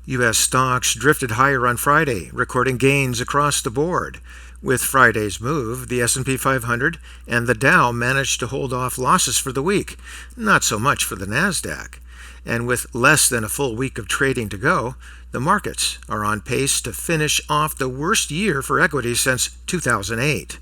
U.S. stocks drifted higher on Friday, recording gains across the board. With Friday's move, the S&P 500 and the Dow managed to hold off losses for the week, not so much for the Nasdaq. And with less than a full week of trading to go, the markets are on pace to finish off the worst year for equities since 2008.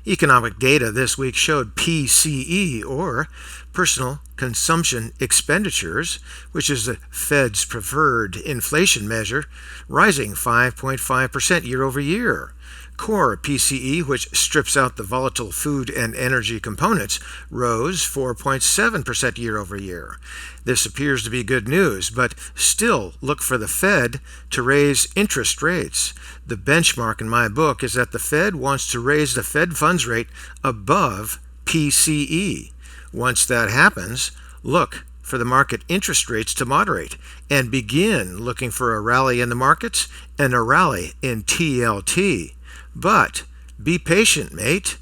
Economic data this week showed PCE, or Personal Consumption Expenditures, which is the Fed's preferred inflation measure, rising 5.5% year over year. Core PCE, which strips out the volatile food and energy components, rose 4.7% year over year. This appears to be good news, but still look for the Fed to raise interest rates. The benchmark in my book is that the Fed wants to raise the Fed funds rate above PCE. Once that happens, look for the market interest rates to moderate and begin looking for a rally in the markets and a rally in TLT. But be patient, mate.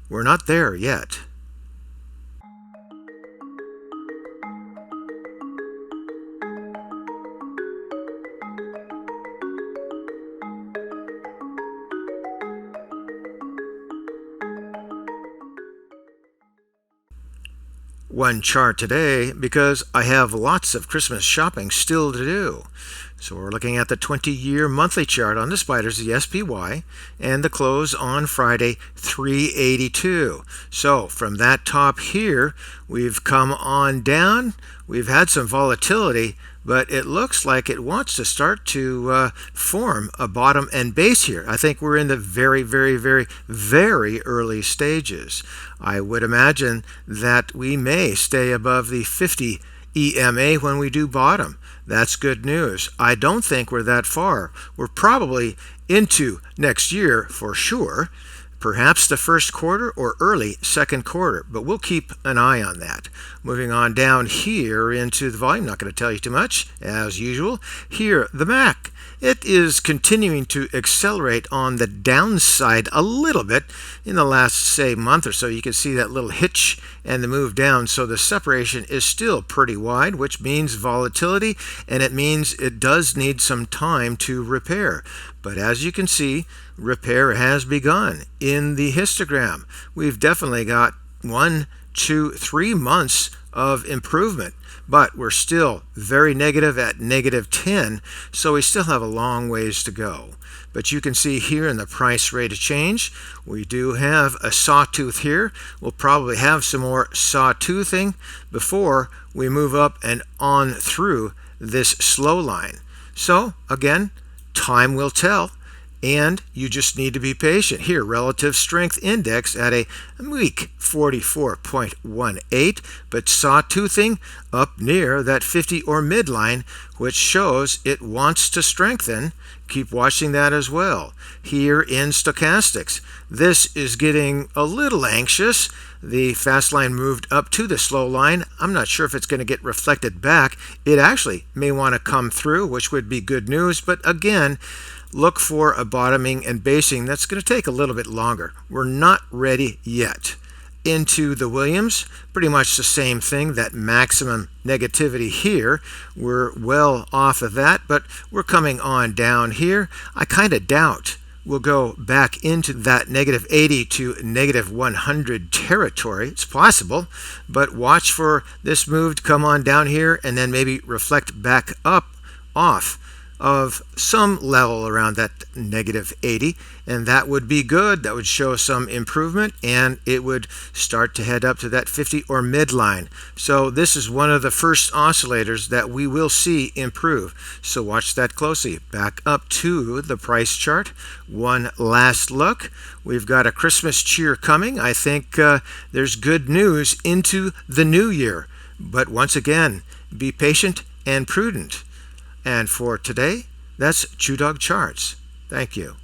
We're not there yet. One chart today because I have lots of Christmas shopping still to do. So we're looking at the 20-year monthly chart on the spiders, the SPY, and the close on Friday, 382. So from that top here, we've come on down. We've had some volatility, but it looks like it wants to start to form a bottom and base here. I think we're in the very, very, very, very early stages. I would imagine that we may stay above the 50 EMA when we do bottom. That's good news. I don't think we're that far. We're probably into next year for sure, perhaps the first quarter or early second quarter, but we'll keep an eye on that. Moving on down here into the volume, not going to tell you too much, as usual. Here, the MAC. It is continuing to accelerate on the downside a little bit in the last, say, month or so. You can see that little hitch and the move down. So the separation is still pretty wide, which means volatility, and it means it does need some time to repair. But as you can see, repair has begun in the histogram. We've definitely got 1, 2, 3 months of improvement, but we're still very negative at -10, so we still have a long ways to go. But you can see here in the price rate of change, we do have a sawtooth here. We'll probably have some more sawtoothing before we move up and on through this slow line. So again, time will tell. And you just need to be patient. Here, relative strength index at a weak 44.18, but sawtoothing up near that 50 or midline, which shows it wants to strengthen. Keep watching that as well. Here in stochastics, this is getting a little anxious. The fast line moved up to the slow line. I'm not sure if it's going to get reflected back. It actually may want to come through, which would be good news. But again, look for a bottoming and basing. That's going to take a little bit longer. We're not ready yet. Into the Williams, pretty much the same thing, that maximum negativity here. We're well off of that, but we're coming on down here. I kind of doubt we'll go back into that -80 to -100 territory. It's possible, but watch for this move to come on down here and then maybe reflect back up off of some level around that -80, and that would be good. That would show some improvement, and it would start to head up to that 50 or midline. So this is one of the first oscillators that we will see improve. So watch that closely. Back up to the price chart. One last look. We've got a Christmas cheer coming. I think there's good news into the new year. But once again, be patient and prudent. And for today, that's ChewDog Charts. Thank you.